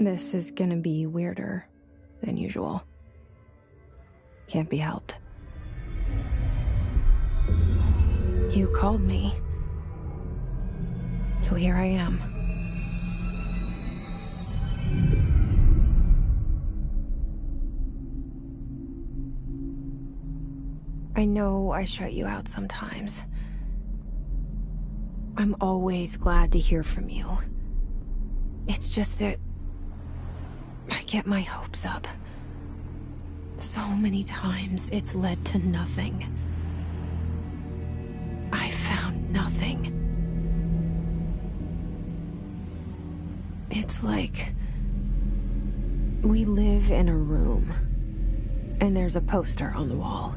This is gonna be weirder than usual. Can't be helped. You called me. So here I am. I know I shut you out sometimes. I'm always glad to hear from you. It's just that I get my hopes up. So many times it's led to nothing. I found nothing. It's like we live in a room, and there's a poster on the wall.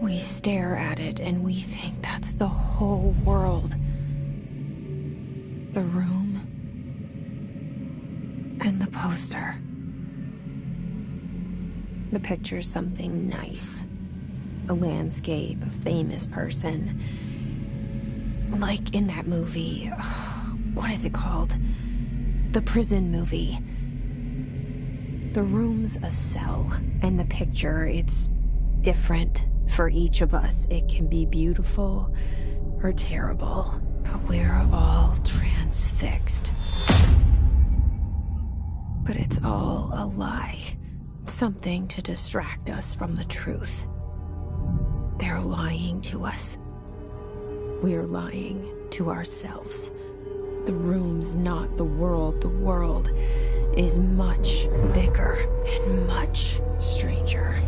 We stare at it and we think that's the whole world. The room and the poster. The picture's something nice. A landscape, a famous person. Like in that movie, what is it called? The prison movie. The room's a cell, and the picture, it's different for each of us. It can be beautiful or terrible, but we're all transfixed. But it's all a lie. Something to distract us from the truth. They're lying to us. We're lying to ourselves. The room's not the world. The world is much bigger and much stranger.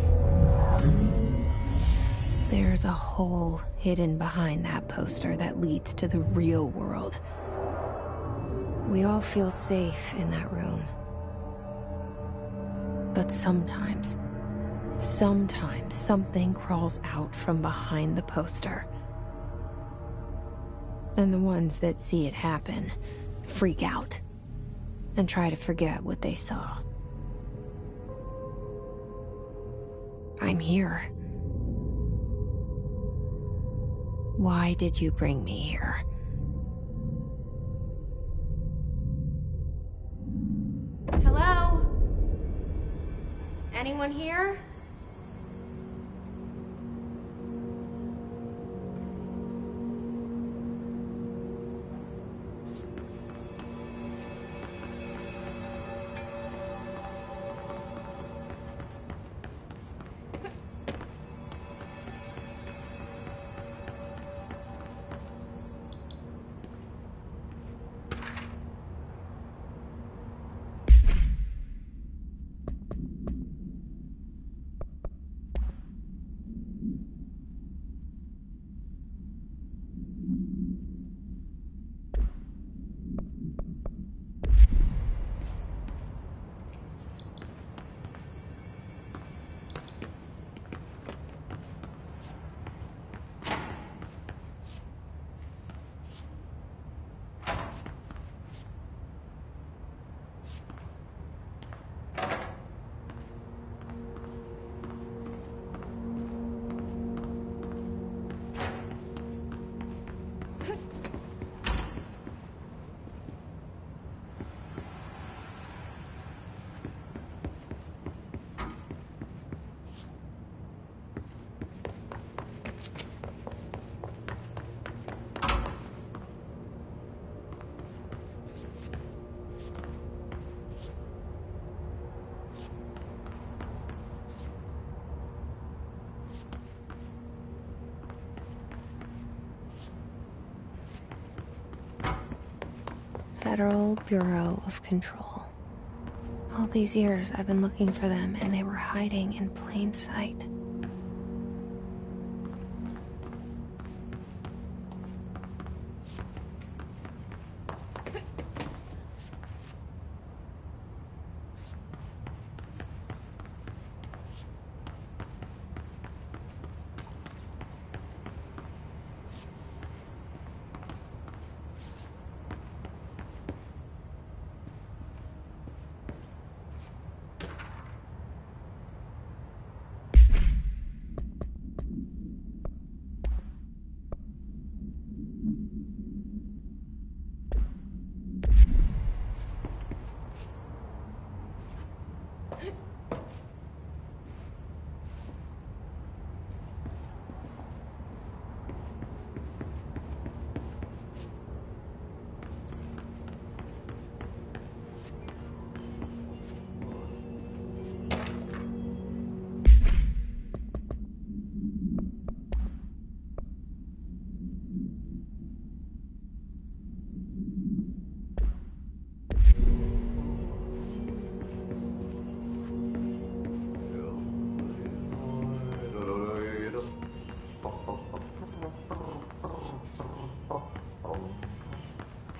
There's a hole hidden behind that poster that leads to the real world. We all feel safe in that room. But sometimes something crawls out from behind the poster. And the ones that see it happen freak out and try to forget what they saw. I'm here. Why did you bring me here? Hello? Anyone here? Federal Bureau of Control. All these years I've been looking for them, and they were hiding in plain sight.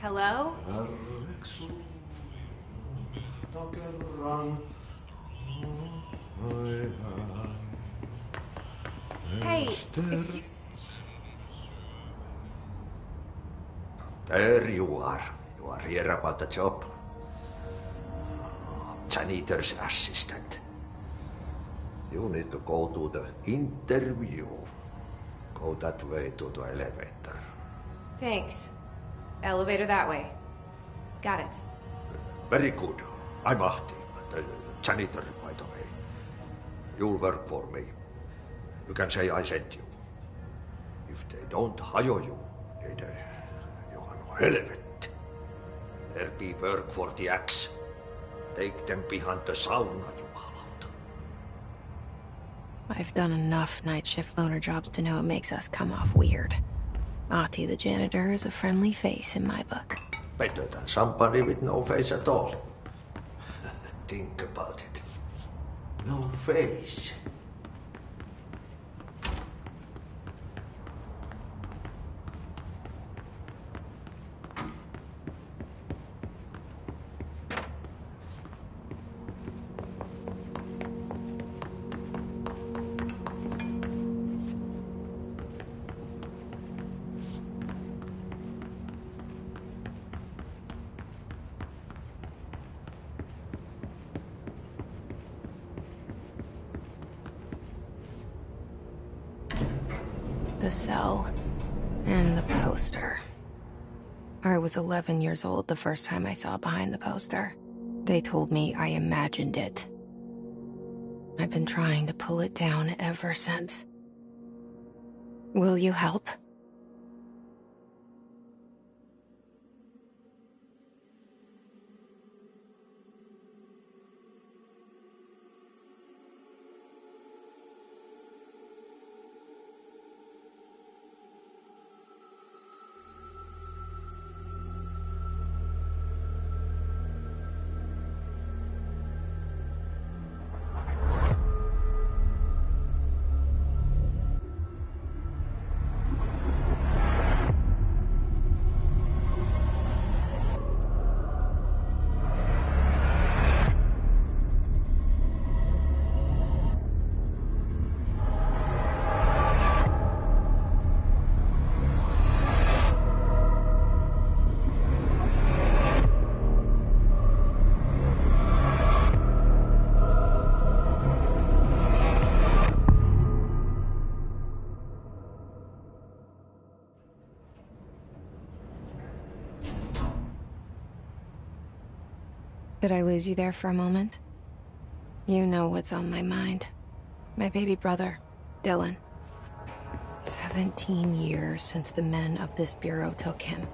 Hello? Hey, excuse... There you are. You are here about the job. Janitor's assistant. You need to go to the interview. Go that way to the elevator. Thanks. Elevator that way. Got it. Very good. I'm Ahti, the janitor, by the way. You'll work for me. You can say I sent you. If they don't hire you, you are no helvet. There be work for the axe. Take them behind the sauna, jumalauta. I've done enough night shift loner jobs to know it makes us come off weird. Ahti the janitor is a friendly face in my book. Better than somebody with no face at all. Think about it. No face. The cell and the poster. I was 11 years old the first time I saw behind the poster. They told me I imagined it. I've been trying to pull it down ever since. Will you help? Did I lose you there for a moment? You know what's on my mind. My baby brother, Dylan. 17 years since the men of this bureau took him.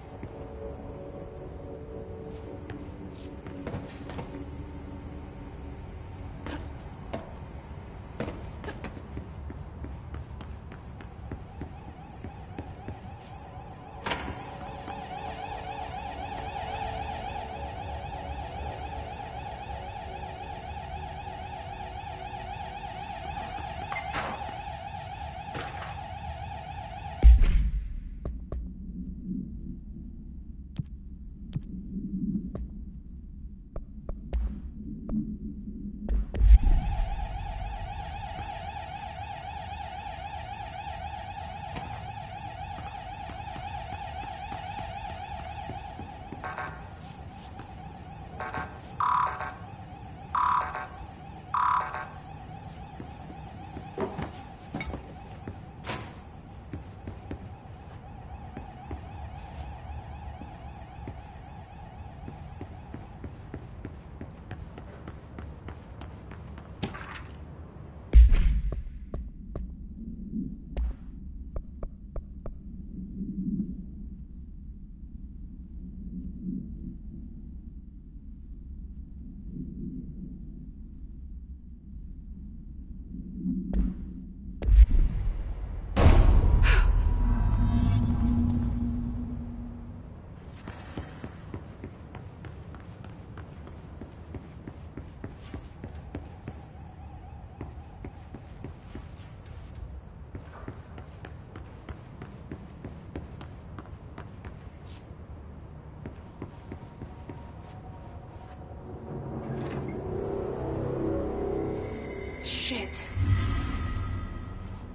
shit.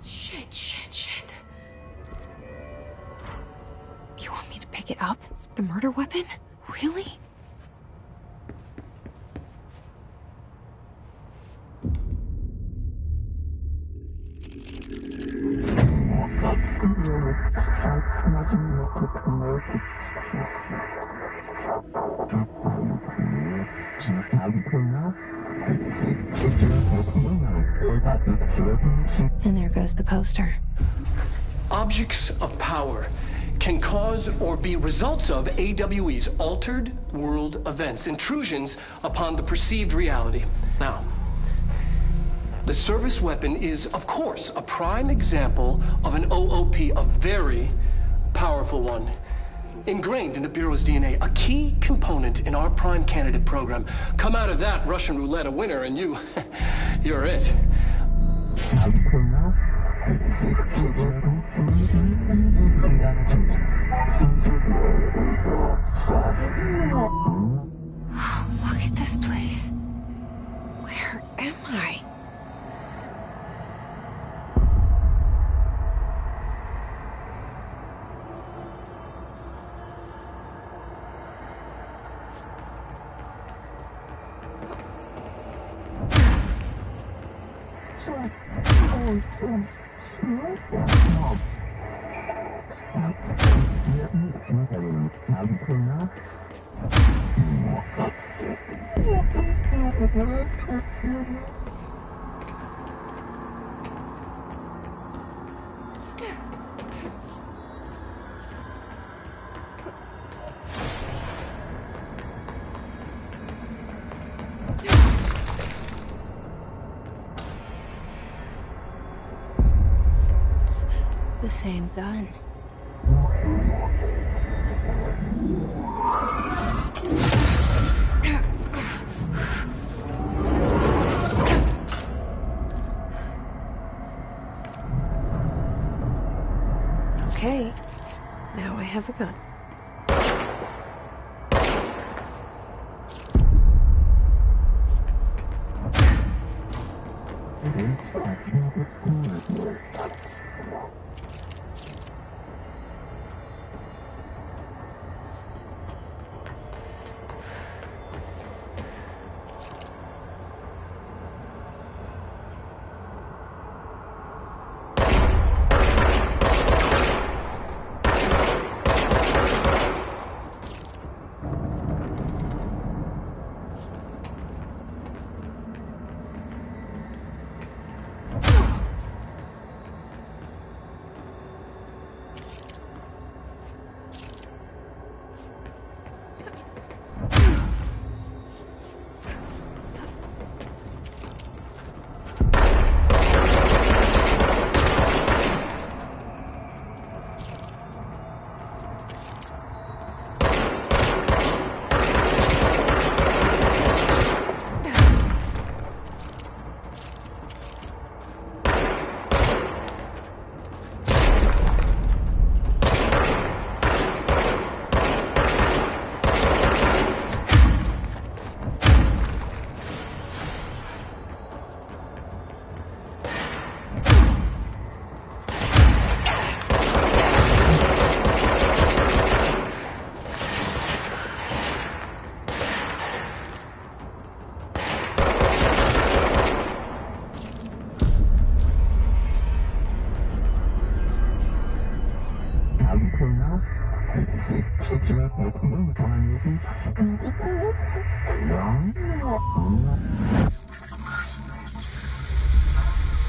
Shit. You want me to pick it up? The murder weapon? Really? And there goes the poster. Objects of power can cause or be results of AWE's altered world events, intrusions upon the perceived reality. Now, the service weapon is, of course, a prime example of an OOP, a very powerful one, ingrained in the Bureau's DNA, a key component in our prime candidate program. Come out of that Russian roulette a winner and you're it. Look at this place. Where am I? The same gun. Okay, now I have a gun.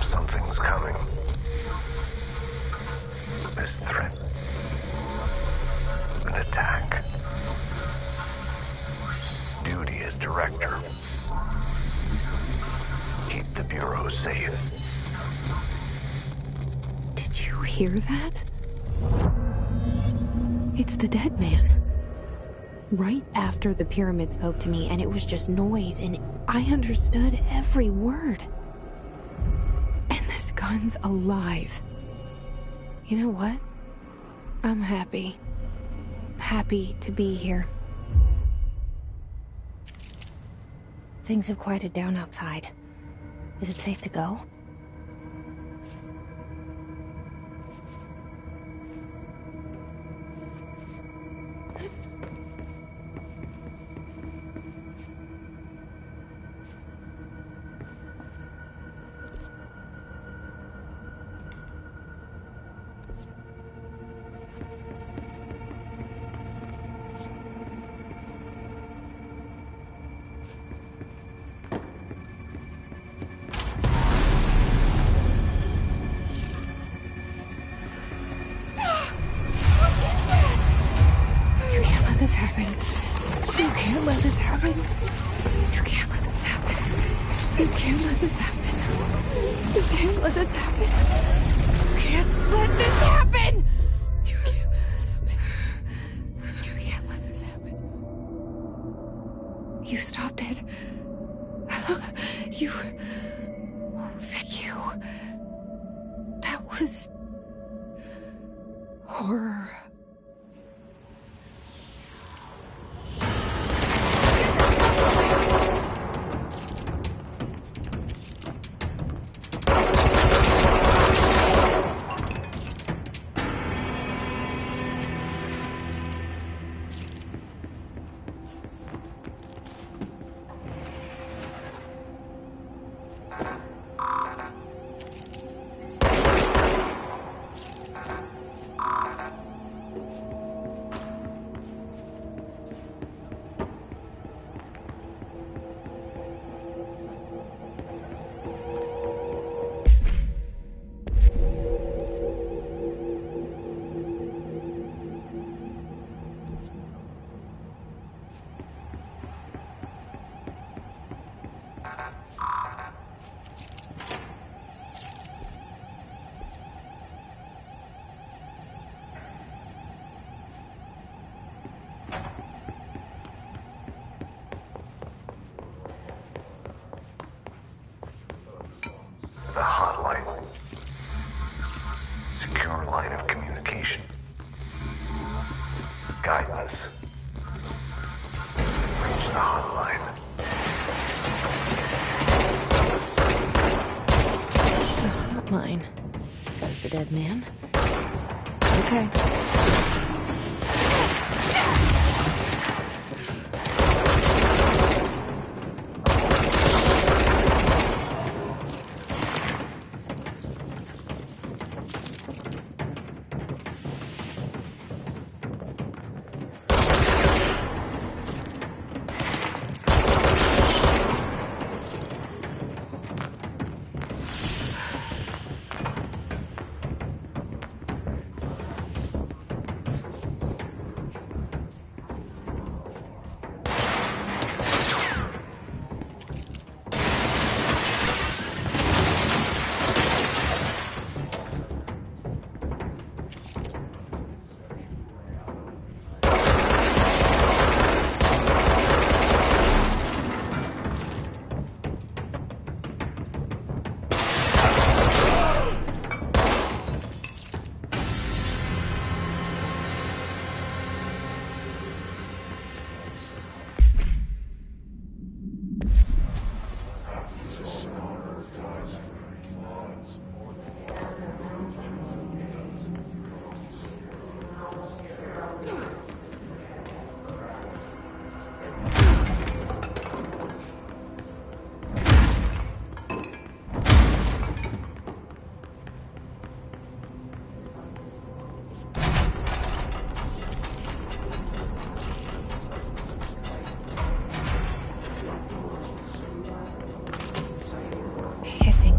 Something's coming. This threat. An attack. Duty as director. Keep the Bureau safe. Did you hear that? It's the dead man. Right after the pyramid spoke to me, and it was just noise, and I understood every word. And this gun's alive. You know what? I'm happy. Happy to be here. Things have quieted down outside. Is it safe to go? This happen. You can't let this happen. You can't let this happen. You can't let this happen. You can't let this happen. You can't let this happen. You can't let this happen. You can't let this happen. You stopped it. You... Oh, thank you. That was... horror. The hotline. Secure line of communication. Guide us. Reach the hotline. The hotline, says the dead man. Okay.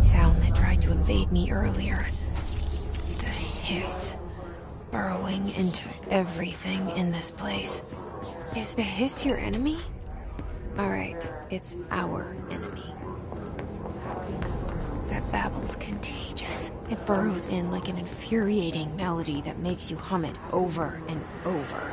Sound that tried to invade me earlier. The hiss burrowing into everything in this place. Is the hiss your enemy? Alright, it's our enemy. That babble's contagious. It burrows in like an infuriating melody that makes you hum it over and over.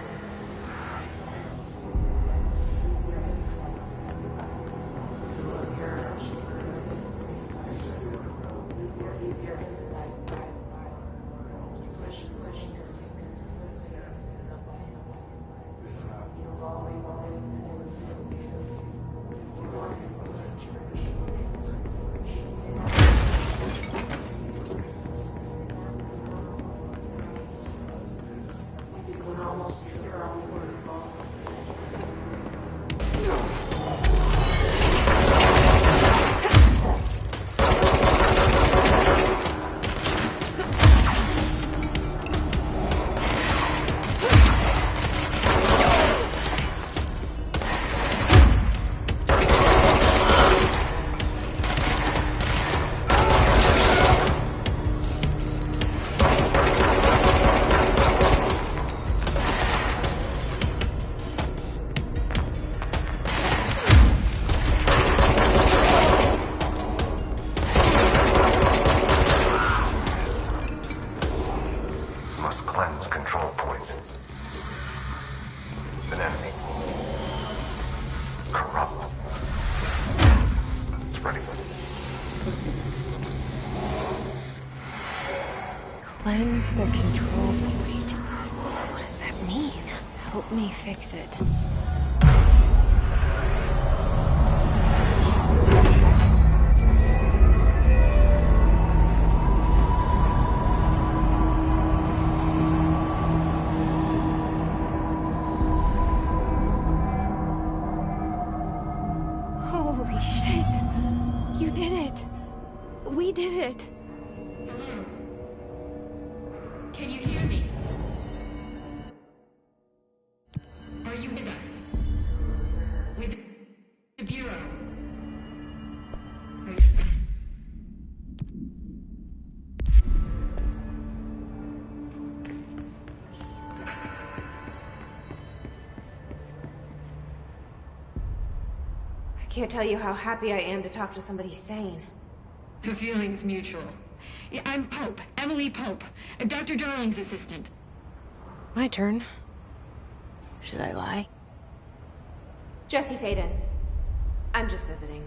cleanse control points. An enemy. Corrupt. Spreading. Cleanse the control point. What does that mean? Help me fix it. Holy shit! You did it! We did it! Hello? Can you hear me? Are you with us? With the Bureau? I can't tell you how happy I am to talk to somebody sane. The feeling's mutual. Yeah, I'm Pope, Emily Pope, Dr. Darling's assistant. My turn. Should I lie? Jesse Faden. I'm just visiting.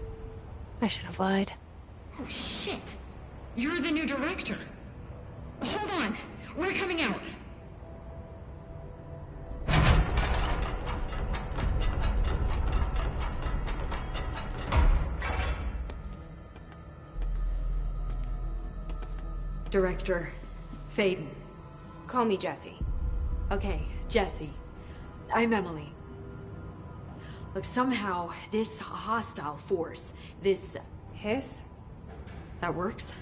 I should have lied. Oh, shit. You're the new director. Hold on. We're coming out. Director Faden. Call me Jesse. Okay, Jesse. I'm Emily. Look, somehow this hostile force, this... Hiss? That works?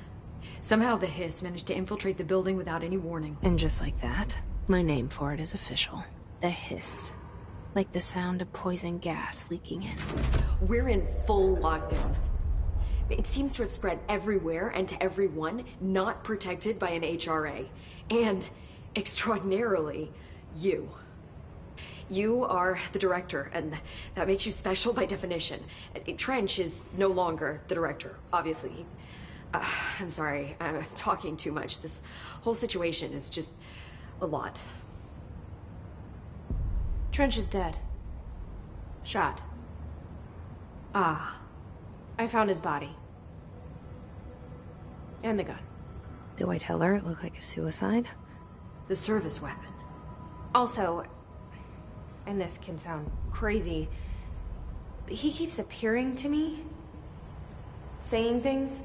Somehow the hiss managed to infiltrate the building without any warning. And just like that, my name for it is official. The hiss. Like the sound of poison gas leaking in. We're in full lockdown. It seems to have spread everywhere and to everyone not protected by an HRA. And, extraordinarily, you. You are the director, and that makes you special by definition. Trench is no longer the director, obviously. I'm sorry, I'm talking too much. This whole situation is just a lot. Trench is dead. Shot. Ah. I found his body. And the gun. Do I tell her it looked like a suicide? The service weapon. Also, and this can sound crazy, but he keeps appearing to me. Saying things.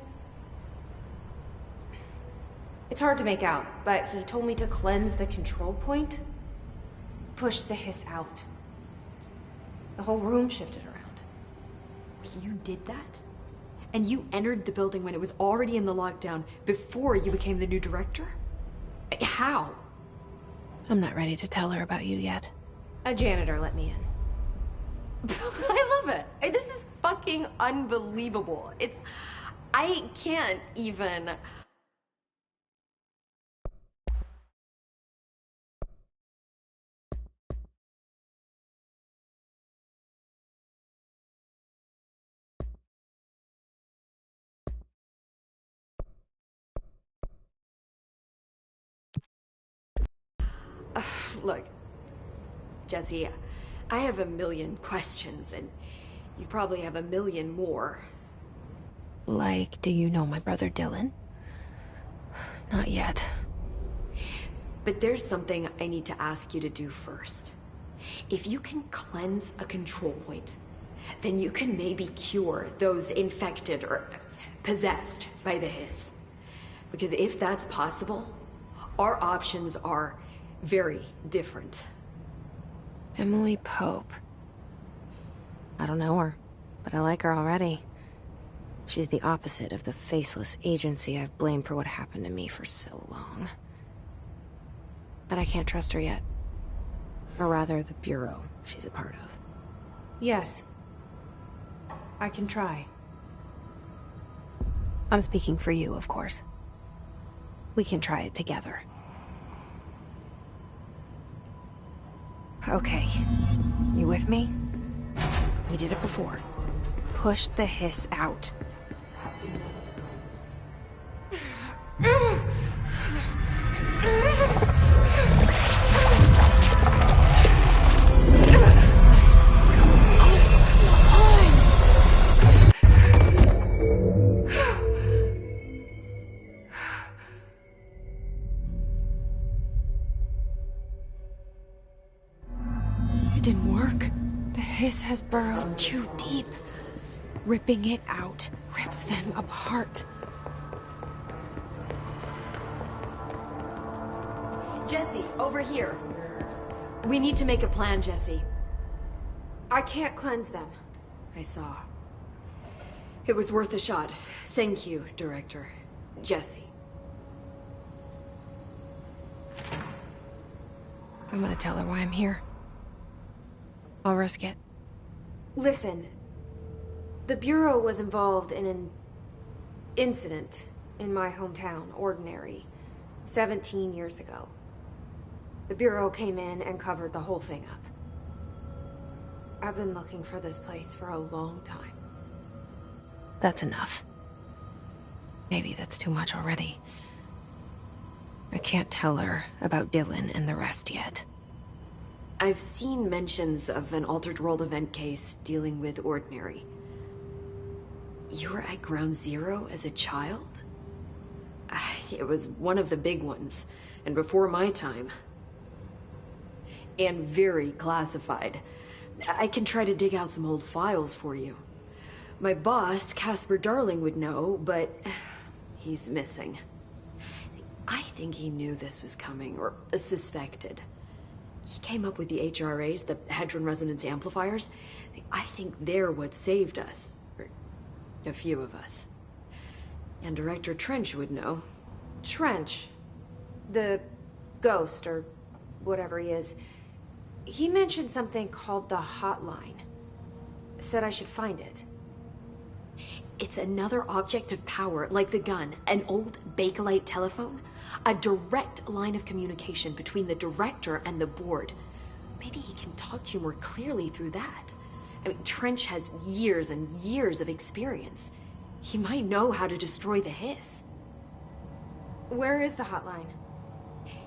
It's hard to make out, but he told me to cleanse the control point. Push the hiss out. The whole room shifted around. You did that? And you entered the building when it was already in the lockdown before you became the new director? How? I'm not ready to tell her about you yet. A janitor let me in. I love it. This is fucking unbelievable. I can't even... Look, Jesse, I have a million questions, and you probably have a million more. Like, do you know my brother Dylan? Not yet. But there's something I need to ask you to do first. If you can cleanse a control point, then you can maybe cure those infected or possessed by the hiss. Because if that's possible, our options are very different. Emily Pope. I don't know her, but I like her already. She's the opposite of the faceless agency I've blamed for what happened to me for so long. But I can't trust her yet. Or rather, the Bureau she's a part of. Yes. I can try. I'm speaking for you, of course. We can try it together. Okay. You with me? We did it before. Push the hiss out. didn't work. The hiss has burrowed too deep. Ripping it out rips them apart. Jesse, over here. We need to make a plan, Jesse. I can't cleanse them. I saw. It was worth a shot. Thank you, Director. Jesse. I'm gonna tell her why I'm here. I'll risk it. Listen, the Bureau was involved in an incident in my hometown, Ordinary, 17 years ago. The Bureau came in and covered the whole thing up. I've been looking for this place for a long time. That's enough. Maybe that's too much already. I can't tell her about Dylan and the rest yet. I've seen mentions of an Altered World event case dealing with Ordinary. You were at Ground Zero as a child? It was one of the big ones, and before my time. And very classified. I can try to dig out some old files for you. My boss, Casper Darling, would know, but he's missing. I think he knew this was coming, or suspected. He came up with the HRAs, the Hadron Resonance Amplifiers. I think they're what saved us. Or a few of us. And Director Trench would know. Trench? The ghost, or whatever he is. He mentioned something called the Hotline. Said I should find it. It's another object of power, like the gun, an old Bakelite telephone. A direct line of communication between the director and the board. Maybe he can talk to you more clearly through that. I mean, Trench has years and years of experience. He might know how to destroy the hiss. Where is the hotline?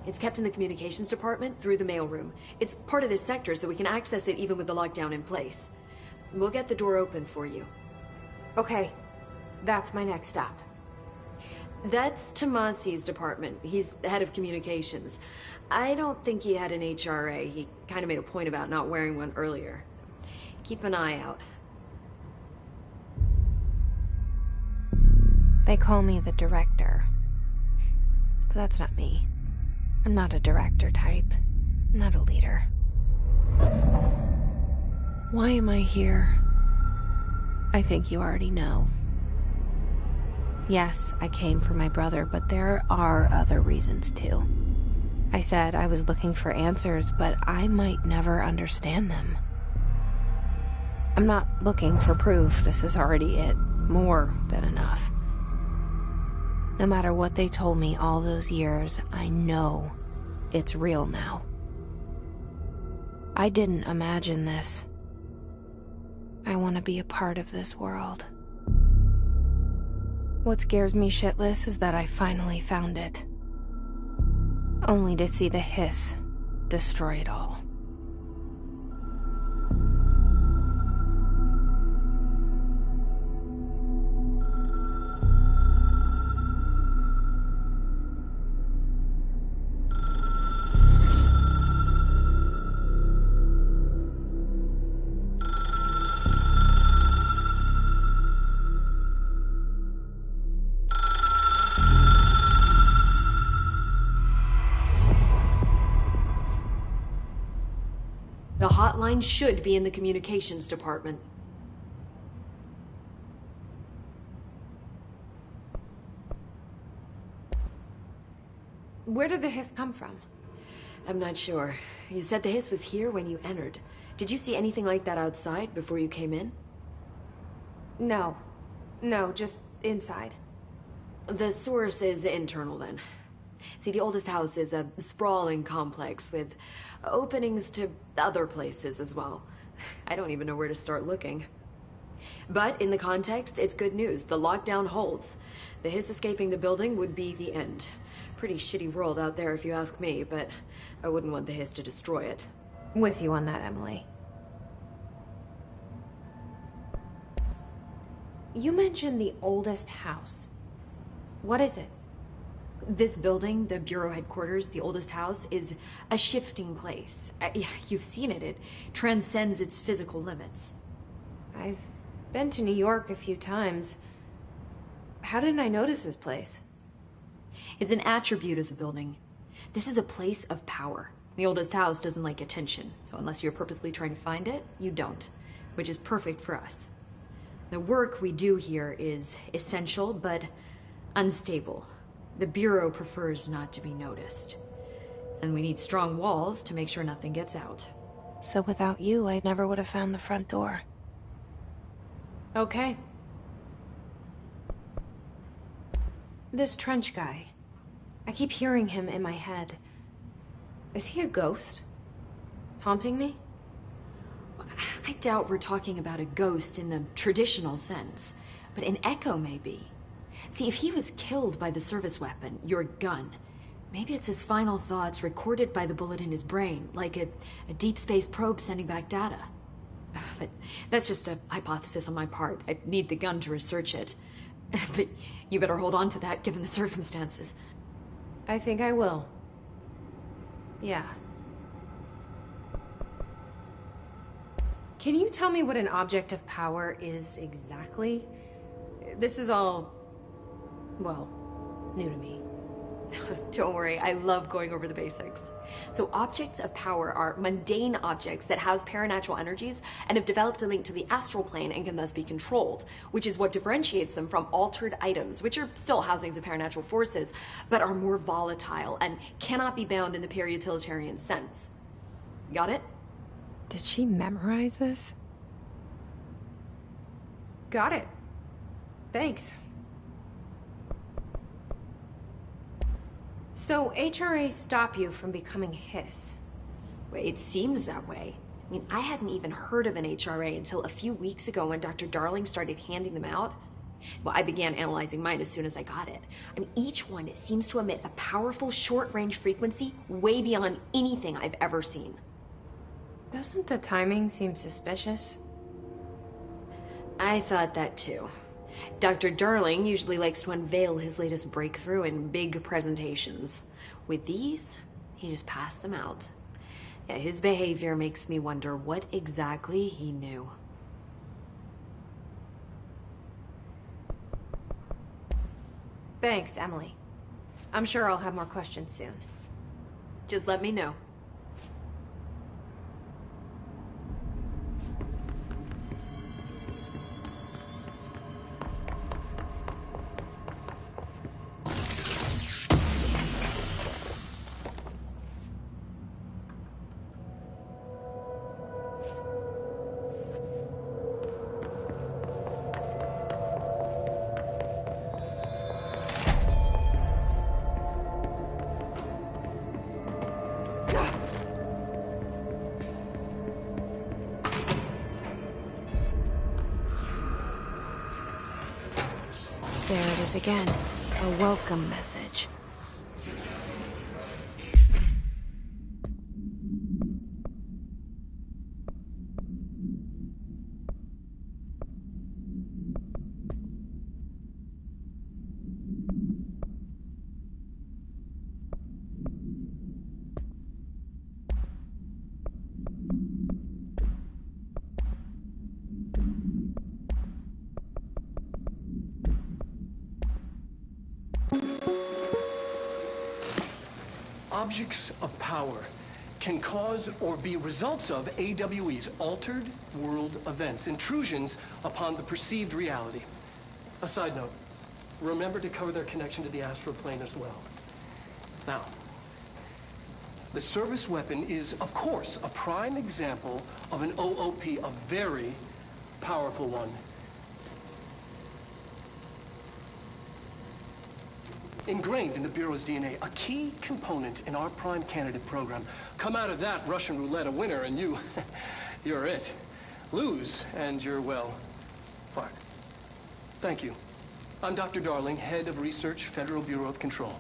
It's kept in the communications department through the mailroom. It's part of this sector, so we can access it even with the lockdown in place. We'll get the door open for you. Okay, that's my next stop. That's Tomasi's department. He's head of communications. I don't think he had an HRA. He kind of made a point about not wearing one earlier. Keep an eye out. They call me the director. But that's not me. I'm not a director type. I'm not a leader. Why am I here? I think you already know. Yes, I came for my brother, but there are other reasons too. I said I was looking for answers, but I might never understand them. I'm not looking for proof. This is already it. More than enough. No matter what they told me all those years, I know it's real now. I didn't imagine this. I want to be a part of this world. What scares me shitless is that I finally found it. Only to see the hiss destroy it all. The hotline should be in the communications department. Where did the hiss come from? I'm not sure. You said the hiss was here when you entered. Did you see anything like that outside before you came in? No. No, just inside. The source is internal then. See, the oldest house is a sprawling complex with openings to other places as well. I don't even know where to start looking. But in the context, it's good news. The lockdown holds. The hiss escaping the building would be the end. Pretty shitty world out there if you ask me, but I wouldn't want the hiss to destroy it. With you on that, Emily. You mentioned the oldest house. What is it? This building, the Bureau headquarters, the oldest house, is a shifting place. You've seen it. It transcends its physical limits. I've been to New York a few times. How didn't I notice this place? It's an attribute of the building. This is a place of power. The oldest house doesn't like attention, so unless you're purposely trying to find it, you don't, which is perfect for us. The work we do here is essential, but unstable. The Bureau prefers not to be noticed. And we need strong walls to make sure nothing gets out. So without you, I never would have found the front door. Okay. This Trench guy. I keep hearing him in my head. Is he a ghost? Haunting me? I doubt we're talking about a ghost in the traditional sense, but an echo maybe. See, if he was killed by the service weapon, your gun, maybe it's his final thoughts recorded by the bullet in his brain, like a deep space probe sending back data. But that's just a hypothesis on my part. I'd need the gun to research it. But you better hold on to that given the circumstances. I think I will. Yeah. Can you tell me what an object of power is exactly? This is all, well, new to me. Don't worry, I love going over the basics. So objects of power are mundane objects that house paranatural energies and have developed a link to the astral plane and can thus be controlled, which is what differentiates them from altered items, which are still housings of paranatural forces, but are more volatile and cannot be bound in the peri-utilitarian sense. Got it? Did she memorize this? Got it. Thanks. So, HRA stop you from becoming Hiss? It seems that way. I mean, I hadn't even heard of an HRA until a few weeks ago when Dr. Darling started handing them out. Well, I began analyzing mine as soon as I got it. I mean, each one seems to emit a powerful short-range frequency way beyond anything I've ever seen. Doesn't the timing seem suspicious? I thought that too. Dr. Darling usually likes to unveil his latest breakthrough in big presentations. With these, he just passed them out. Yeah, his behavior makes me wonder what exactly he knew. Thanks, Emily. I'm sure I'll have more questions soon. Just let me know. There it is again. A welcome message. Objects of power can cause or be results of AWE's altered world events, intrusions upon the perceived reality. A side note, remember to cover their connection to the astral plane as well. Now, the service weapon is, of course, a prime example of an OOP, a very powerful one. Ingrained in the Bureau's DNA, a key component in our prime candidate program. Come out of that Russian roulette a winner and you're it. Lose and you're, well, fired. Thank you. I'm Dr. Darling, head of research, Federal Bureau of Control.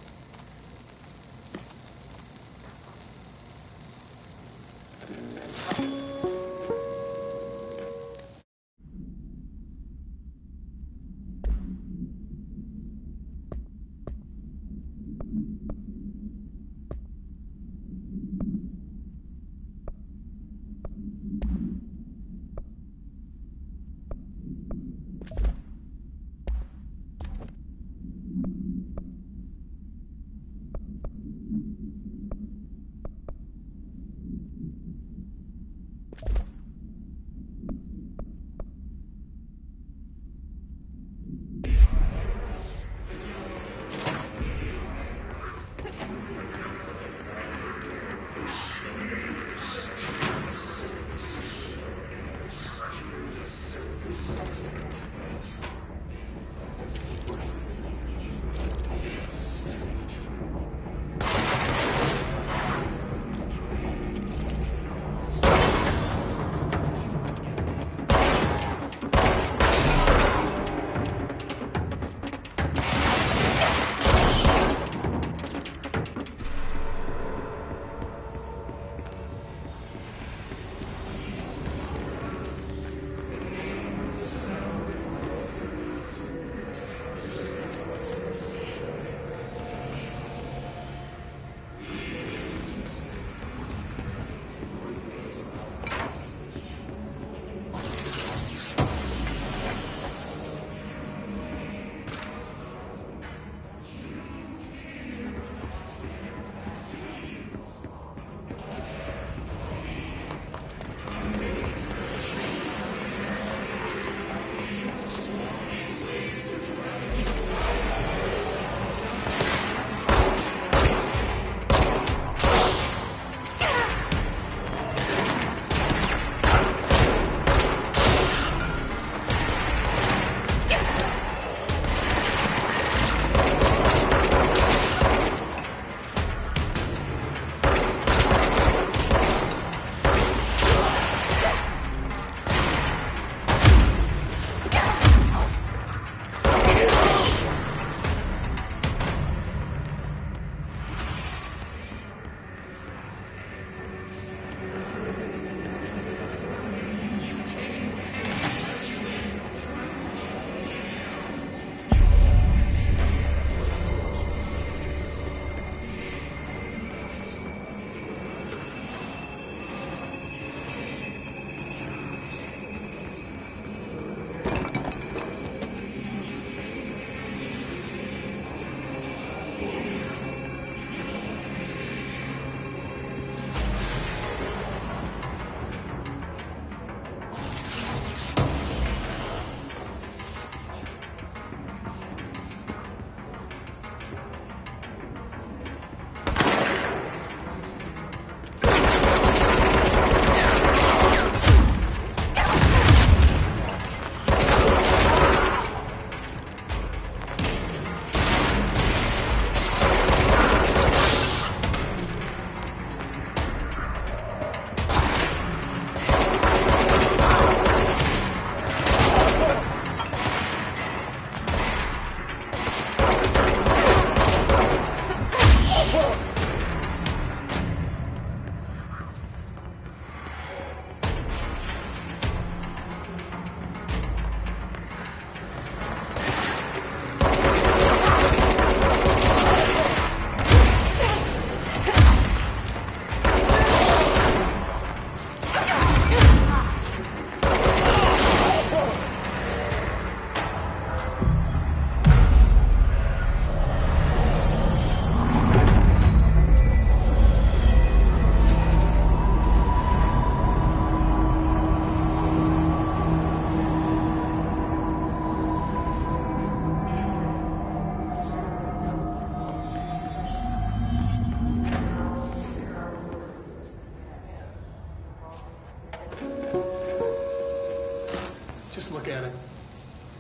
Look at it.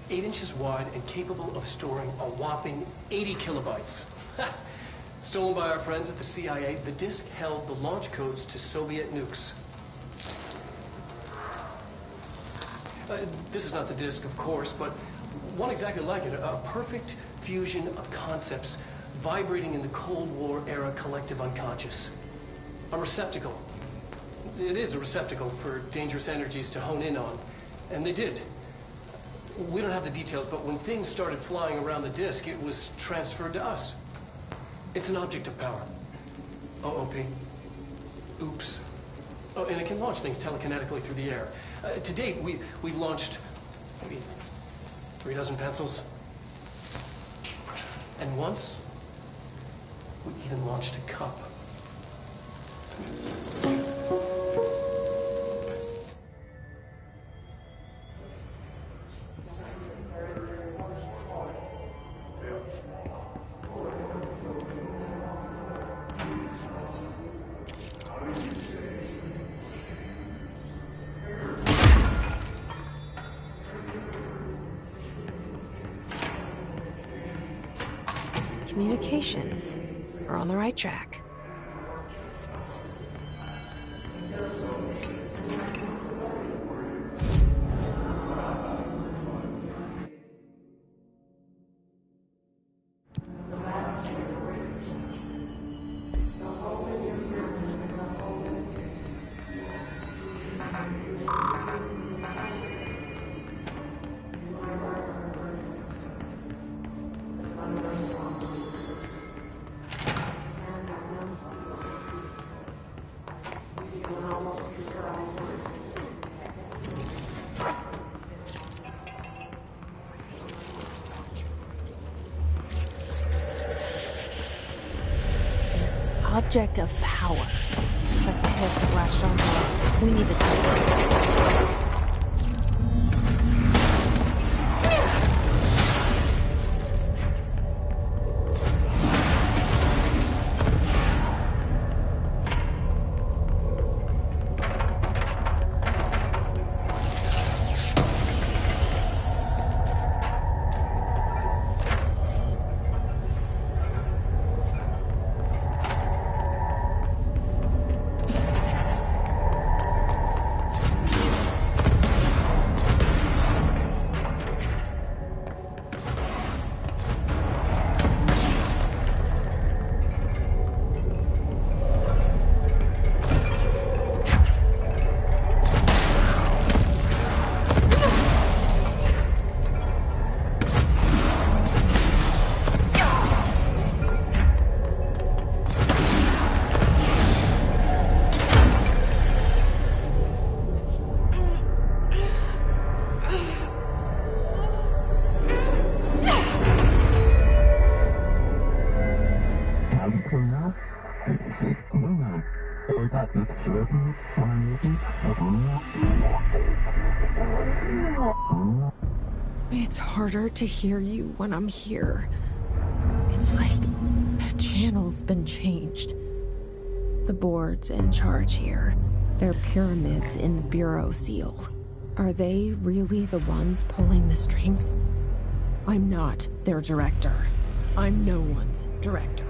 8 inches wide and capable of storing a whopping 80 kilobytes. Stolen by our friends at the CIA, the disk held the launch codes to Soviet nukes. This is not the disk, of course, but one exactly like it. A perfect fusion of concepts vibrating in the Cold War era collective unconscious. A receptacle. It is a receptacle for dangerous energies to hone in on. And they did. We don't have the details, but when things started flying around the disk, it was transferred to us. It's an object of power. OOP. Oops. Oh, and it can launch things telekinetically through the air. To date, we've launched maybe 3 dozen pencils. And once, we even launched a cup. Communications. We're on the right track. Object of power. Looks like the hiss have latched onto it. We need to cover it. It's harder to hear you when I'm here. It's like the channel's been changed. The board's in charge here. They're pyramids in the Bureau seal. Are they really the ones pulling the strings? I'm not their director. I'm no one's director.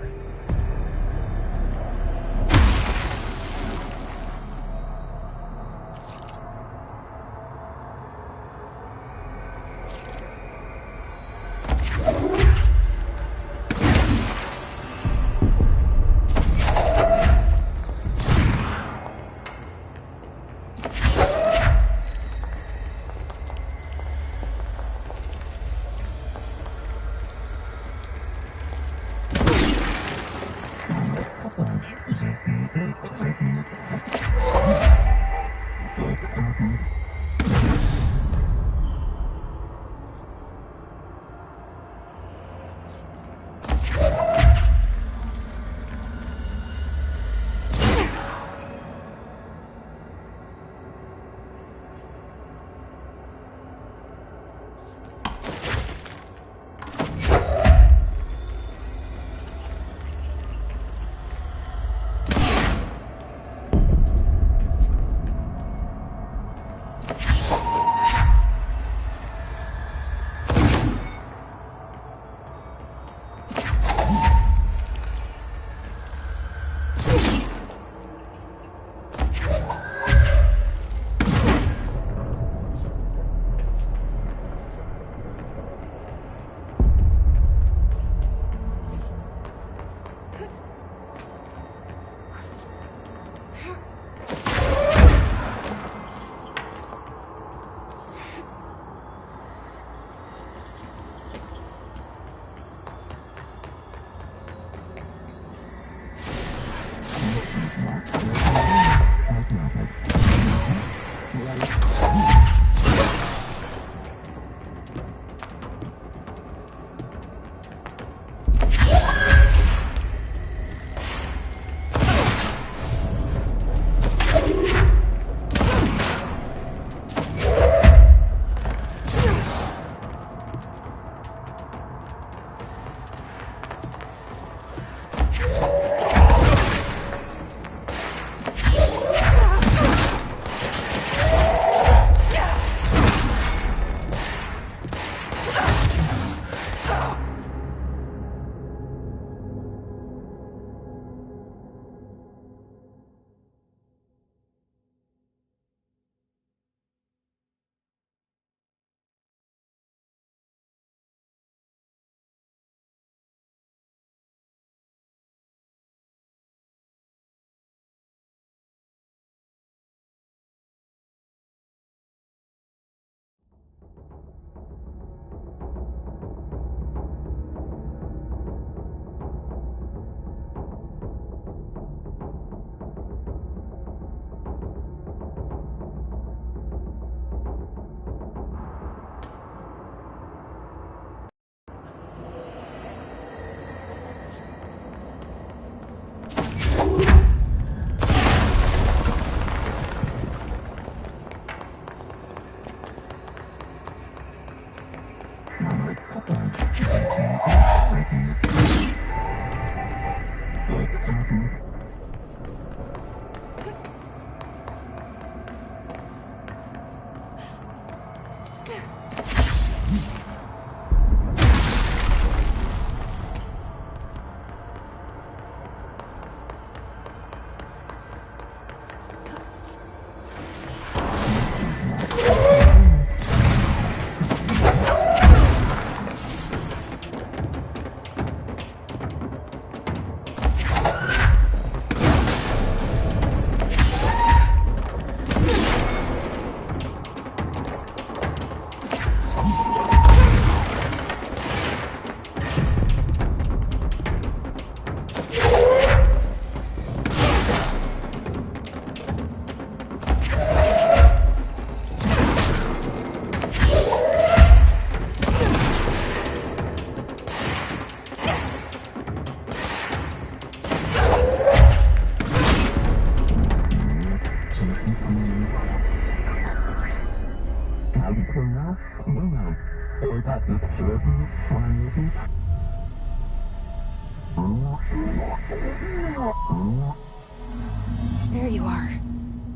There you are.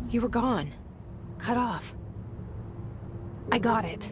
You were gone. Cut off. I got it.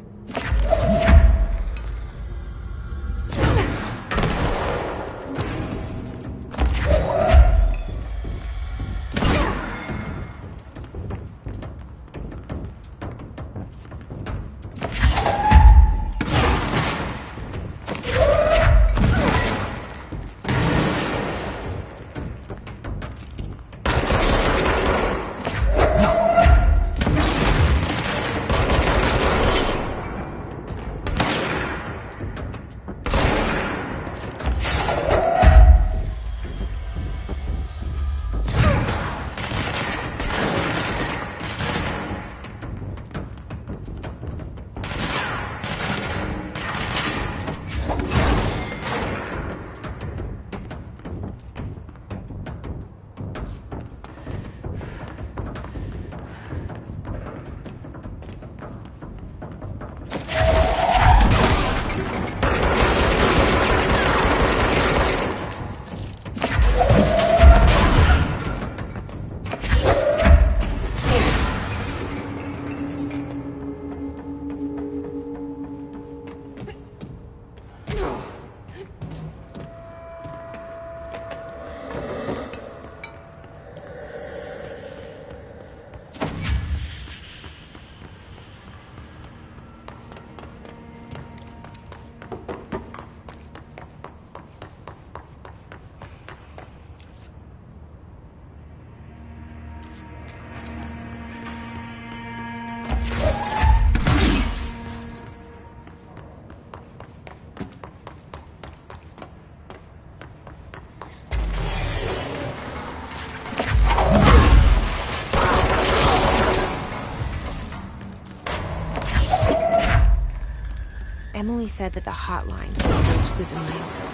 said that the hotline could be reached through the mail.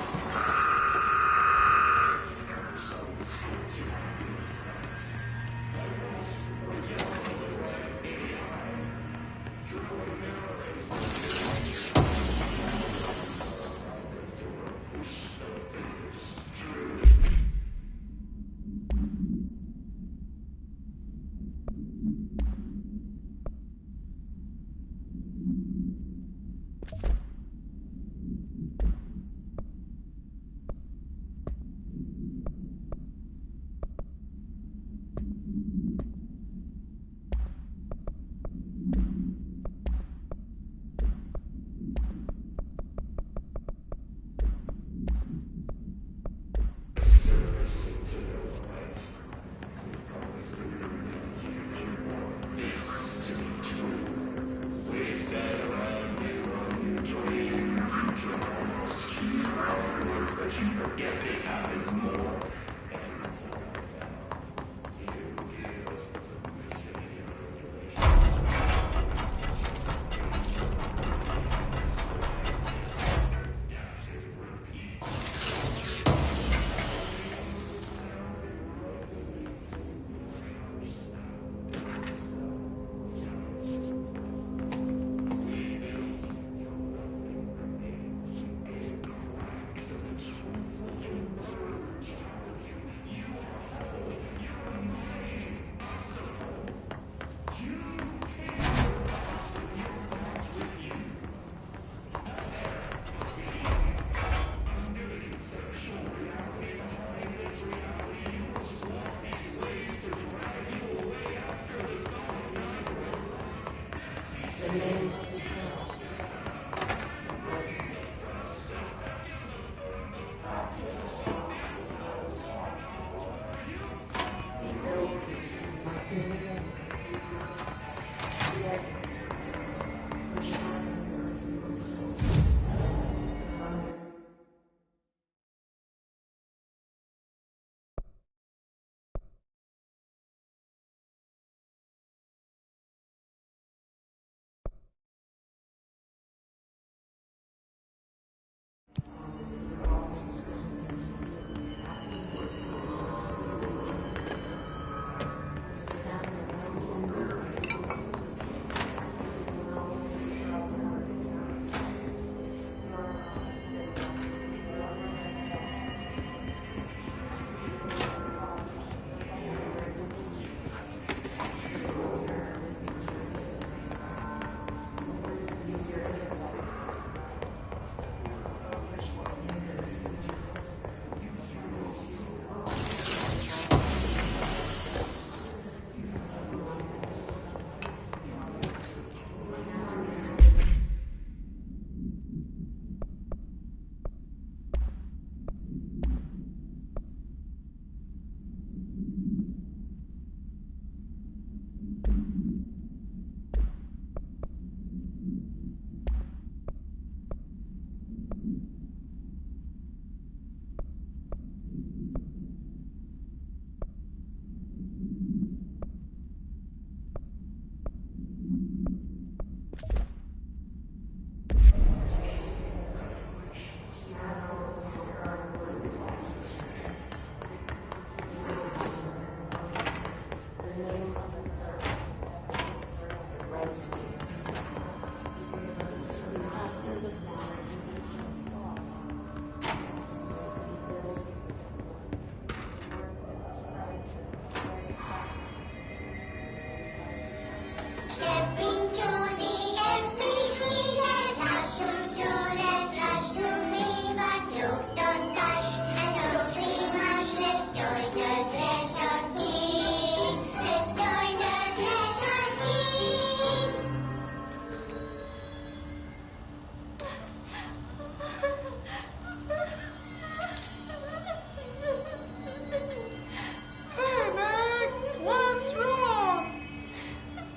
Hey, Meg! What's wrong?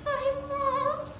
My mom's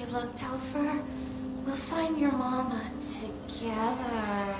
you look, Telfer? We'll find your mama together.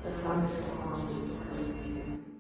The sun is on.